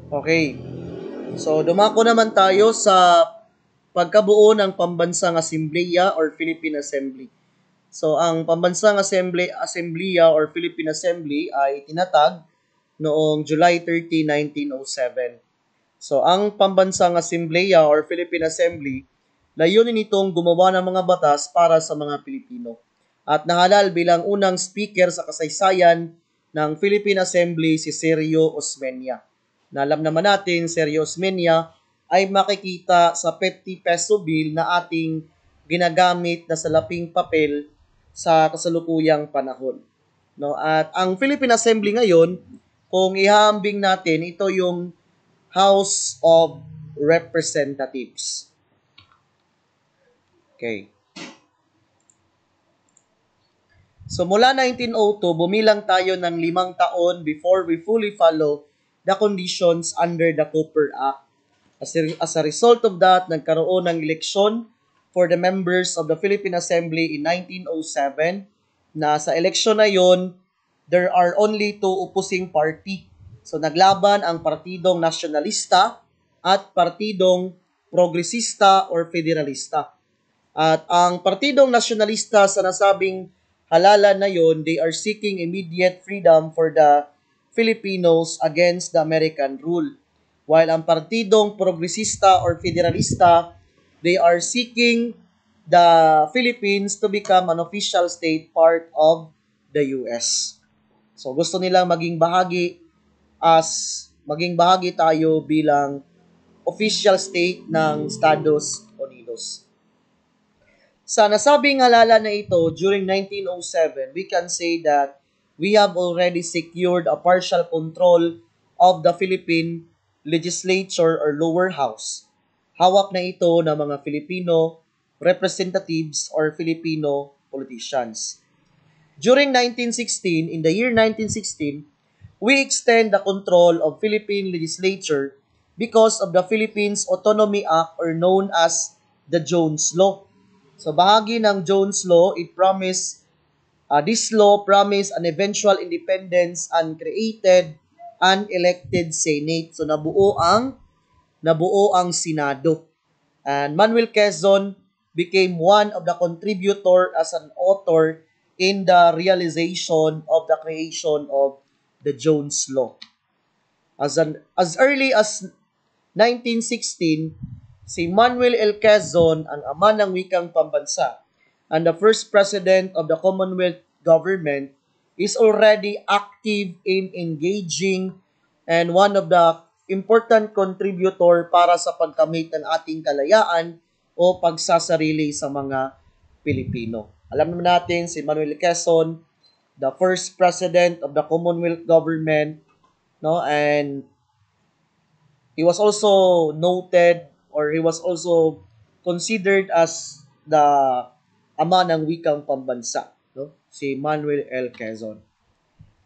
Okay. So, dumako naman tayo sa pagkabuo ng Pambansang Asembleya or Philippine Assembly. So, ang Pambansang Asembleya or Philippine Assembly ay tinatag noong July 30, 1907. So, ang Pambansang Asembleya or Philippine Assembly, layunin nitong gumawa ng mga batas para sa mga Pilipino. At nahalal bilang unang speaker sa kasaysayan ng Philippine Assembly si Sergio Osmeña. Na alam naman natin, Sergio Osmeña ay makikita sa 50 peso bill na ating ginagamit na salaping papel sa kasalukuyang panahon. No? At ang Philippine Assembly ngayon, kung ihahambing natin, ito yung House of Representatives. Okay. So mula 1902, bumilang tayo ng 5 taon before we fully follow the conditions under the Cooper Act. As a result of that, nagkaroon ng eleksyon for the members of the Philippine Assembly in 1907 na sa eleksyon na yon, there are only two opposing party. So naglaban ang Partidong Nasyonalista at Partidong Progresista or Federalista. At ang Partidong Nasyonalista sa nasabing halalan na yon, they are seeking immediate freedom for the Filipinos against the American rule. While ang Partidong Progresista or Federalista, they are seeking the Philippines to become an official state part of the US. So gusto nilang maging bahagi tayo bilang official state ng Estados Unidos. Sa nasabing halalan na ito, during 1907, we can say that we have already secured a partial control of the Philippine legislature or lower house. Hawak na ito ng mga Filipino representatives or Filipino politicians. During 1916, in the year 1916, we extend the control of Philippine legislature because of the Philippines Autonomy Act or known as the Jones Law. So bahagi ng Jones Law, this law promised an eventual independence and created an elected Senate. So nabuo ang Senado. And Manuel Quezon became one of the contributor as an author in the realization of the creation of the Jones Law. As early as 1916, si Manuel L. Quezon ang ama ng wikang pambansa and the first president of the Commonwealth government is already active in engaging and one of the important contributor para sa pagkamit ng ating kalayaan o pagsasarili sa mga Pilipino. Alam naman natin si Manuel Quezon, the first president of the Commonwealth government, no, and he was also noted or he was also considered as the ama ng wikang pambansa, no? Si Manuel L. Quezon.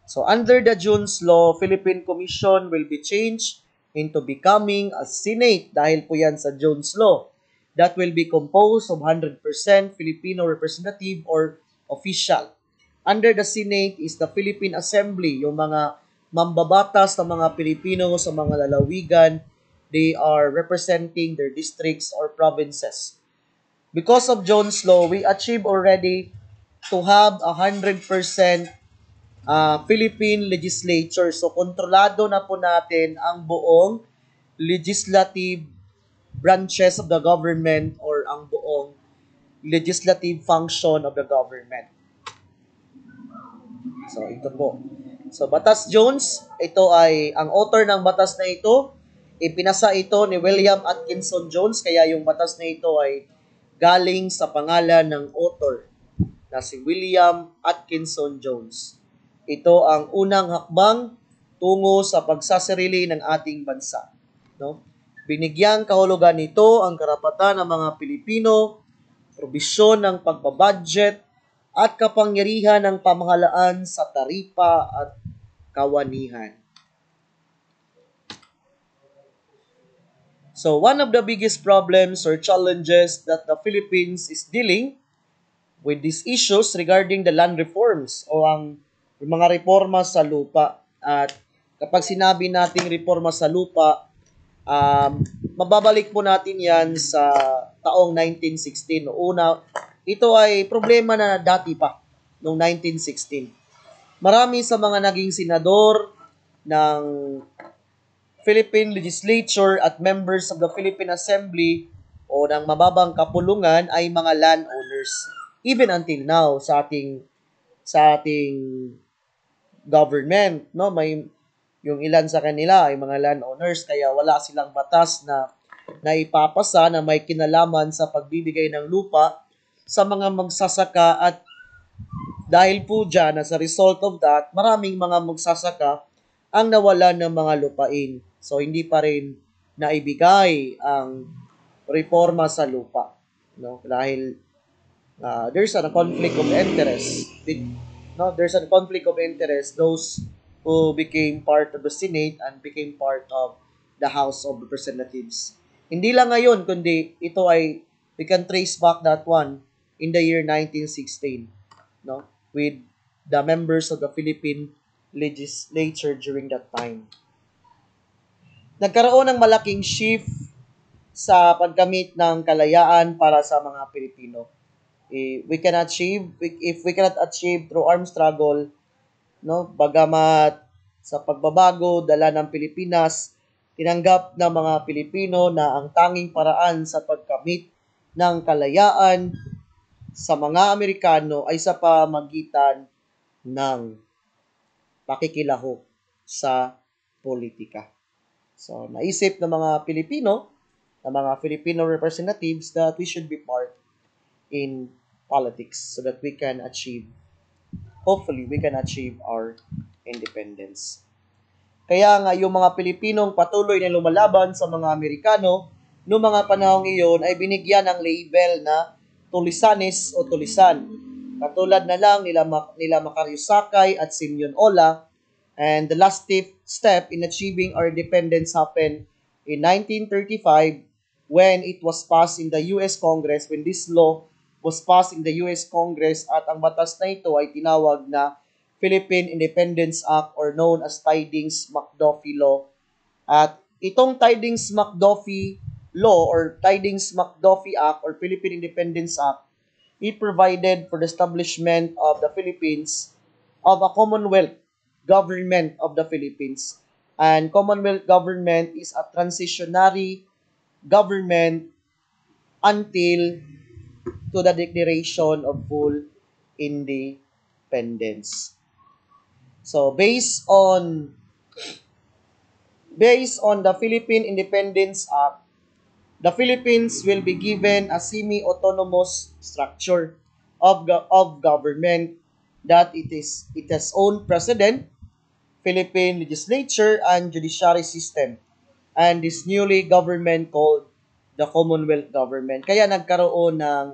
So under the Jones Law, Philippine Commission will be changed into becoming a Senate dahil po yan sa Jones Law that will be composed of 100% Filipino representative or official. Under the Senate is the Philippine Assembly, yung mga mambabatas ng mga Pilipino sa mga lalawigan, they are representing their districts or provinces. Because of Jones Law, we achieve already to have 100% Philippine legislature. So, kontrolado na po natin ang buong legislative branches of the government or ang buong legislative function of the government. So, ito po. So, Batas Jones, ito ay, ang author ng batas na ito, ipinasa ito ni William Atkinson Jones, kaya yung batas na ito ay galing sa pangalan ng author na si William Atkinson Jones. Ito ang unang hakbang tungo sa pagsasarili ng ating bansa. No? Binigyang kahulugan nito ang karapatan ng mga Pilipino, probisyon ng pagbabudget, at kapangyarihan ng pamahalaan sa taripa at kawanihan. So one of the biggest problems or challenges that the Philippines is dealing with these issues regarding the land reforms o ang mga reforma sa lupa. At Kapag sinabi nating reforma sa lupa, mababalik po natin yan sa taong 1916. Una, ito ay problema na dati pa, noong 1916. Marami sa mga naging senador ng Philippine Legislature at members of the Philippine Assembly o ng mababang kapulungan ay mga landowners. Even until now sa ating government, no, may yung ilan sa kanila ay mga landowners kaya wala silang batas na naipapasa na may kinalaman sa pagbibigay ng lupa sa mga magsasaka at dahil po dyan, as a result of that, maraming mga magsasaka ang nawalan ng mga lupain. So, hindi pa rin naibigay ang reforma sa lupa. No? Dahil there's a conflict of interest. No? There's a conflict of interest. Those who became part of the Senate and became part of the House of Representatives. Hindi lang ngayon, kundi ito ay, we can trace back that one in the year 1916. No? With the members of the Philippine legislature during that time. Nagkaroon ng malaking shift sa pagkamit ng kalayaan para sa mga Pilipino. If we cannot achieve through armed struggle, no, bagamat sa pagbabago dala ng Pilipinas, tinanggap ng mga Pilipino na ang tanging paraan sa pagkamit ng kalayaan sa mga Amerikano ay sa pamagitan ng pakikilahok sa politika. So, naisip ng mga Pilipino, ng mga Filipino representatives that we should be part in politics so that we can achieve, hopefully, we can achieve our independence. Kaya nga, yung mga Pilipinong patuloy na lumalaban sa mga Amerikano, noong mga panahong iyon ay binigyan ng label na tulisanes o tulisan. Katulad na lang nila Macario Sakay at Simeon Ola. And the last step in achieving our independence happened in 1935 when it was passed in the U.S. Congress, when this law was passed in the U.S. Congress at ang batas na ito ay tinawag na Philippine Independence Act or known as Tidings-McDuffie Law. At itong Tidings-McDuffie Law or Tidings-McDuffie Act or Philippine Independence Act, it provided for the establishment of the Philippines of a Commonwealth government of the Philippines. And Commonwealth government is a transitionary government until to the declaration of full independence. So based on the Philippine Independence Act, the Philippines will be given a semi-autonomous structure of government that it has own president, Philippine legislature, and judiciary system. And this newly government called the Commonwealth Government. Kaya nagkaroon ng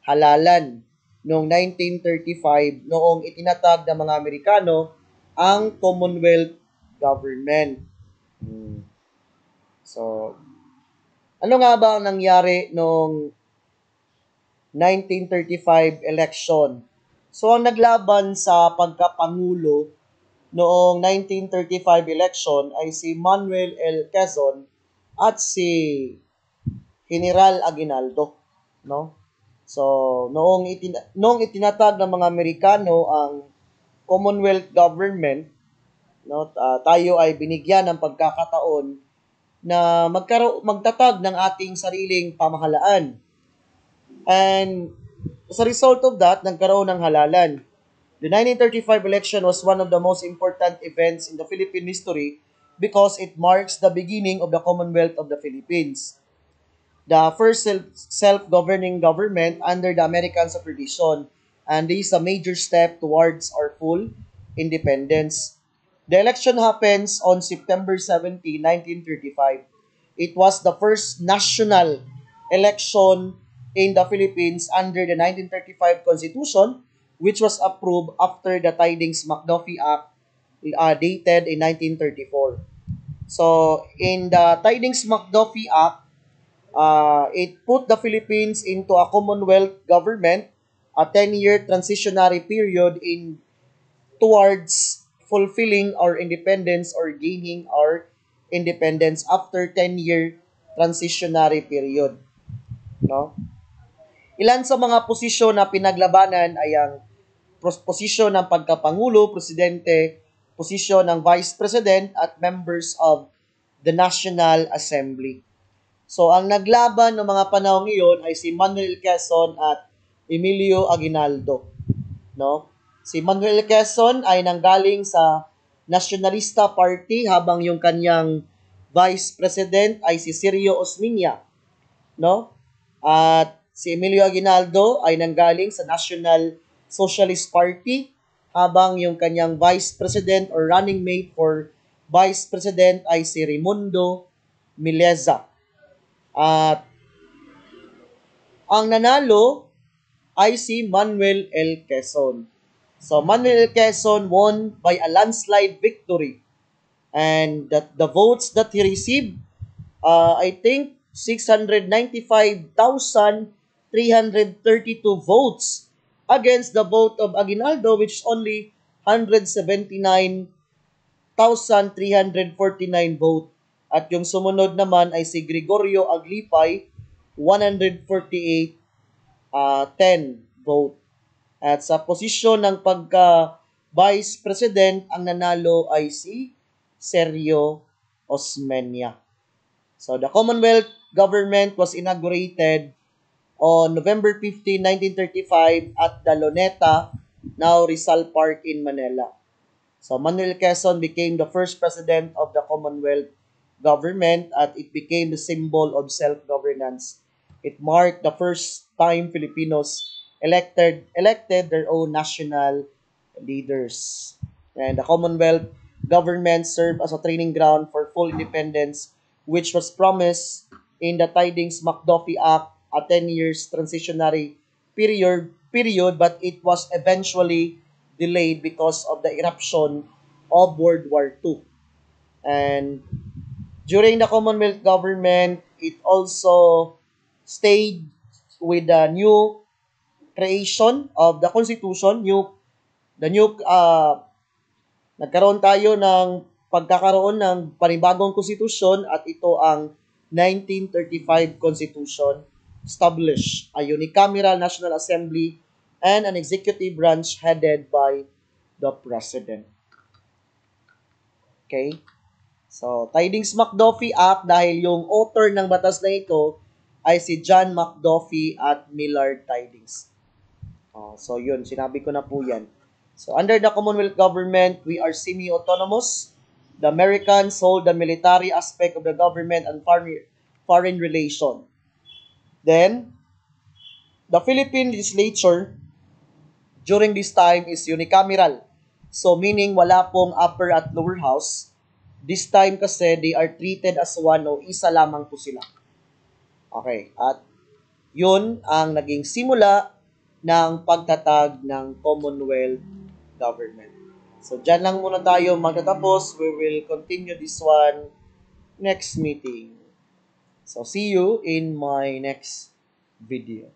halalan noong 1935 noong itinatag ng mga Amerikano ang Commonwealth Government. So, ano nga ba ang nangyari noong 1935 election? So, ang naglaban sa pagkapangulo noong 1935 election ay si Manuel L. Quezon at si General Aguinaldo, no? So, noong itinatag ng mga Amerikano ang Commonwealth Government, no, tayo ay binigyan ng pagkakataon na magtatag ng ating sariling pamahalaan. And as a result of that, nagkaroon ng halalan. The 1935 election was one of the most important events in the Philippine history because it marks the beginning of the Commonwealth of the Philippines, the first self-governing government under the American supervision, and this is a major step towards our full independence. The election happens on September 17, 1935. It was the first national election in the Philippines under the 1935 Constitution, which was approved after the Tidings-McDuffie Act dated in 1934. So, in the Tidings-McDuffie Act, it put the Philippines into a Commonwealth government, a 10-year transitionary period towards fulfilling our independence or gaining our independence after 10-year transitionary period. No? Ilan sa mga posisyon na pinaglabanan ay ang posisyon ng pagkapangulo, presidente, posisyon ng vice president at members of the National Assembly. So, ang naglaban ng mga panahon iyon ay si Manuel Quezon at Emilio Aguinaldo. No? Si Manuel Quezon ay nanggaling sa Nacionalista Party habang yung kanyang vice president ay si Sergio Osmeña. No? At si Emilio Aguinaldo ay nanggaling sa National Socialist Party habang yung kanyang vice president or running mate for vice president ay si Raimundo Mileza. At ang nanalo ay si Manuel L. Quezon. So Manuel L. Quezon won by a landslide victory. And the votes that he received, I think 695,332 votes against the vote of Aguinaldo, which is only 179,349 vote. At yung sumunod naman ay si Gregorio Aglipay, 148 10 vote. At sa posisyon ng pagka-vice president, ang nanalo ay si Sergio Osmeña. So the Commonwealth government was inaugurated on November 15, 1935 at the Luneta, now Rizal Park in Manila. So Manuel Quezon became the first president of the Commonwealth government at it became the symbol of self-governance. It marked the first time Filipinos elected their own national leaders. And the Commonwealth government served as a training ground for full independence, which was promised in the Tidings-McDuffie Act, a 10 years transitionary period, but it was eventually delayed because of the eruption of World War II. And during the Commonwealth government, it also stayed with the new creation of the Constitution, nagkaroon tayo ng pagkakaroon ng panibagong konstitusyon at ito ang 1935 Constitution, established a unicameral National Assembly and an executive branch headed by the President. Okay? So, Tidings-McDuffie Act dahil yung author ng batas na ito ay si John McDuffie at Millard Tidings. So, yun. Sinabi ko na po yan. So, under the Commonwealth government, we are semi-autonomous. The Americans hold the military aspect of the government and foreign relation. Then, the Philippine legislature during this time is unicameral. So, meaning wala pong upper at lower house. This time kasi, they are treated as one o isa lamang po sila. Okay, at yun ang naging simula ng pagtatag ng Commonwealth government. So, dyan lang muna tayo magtatapos. We will continue this one next meeting. So, see you in my next video.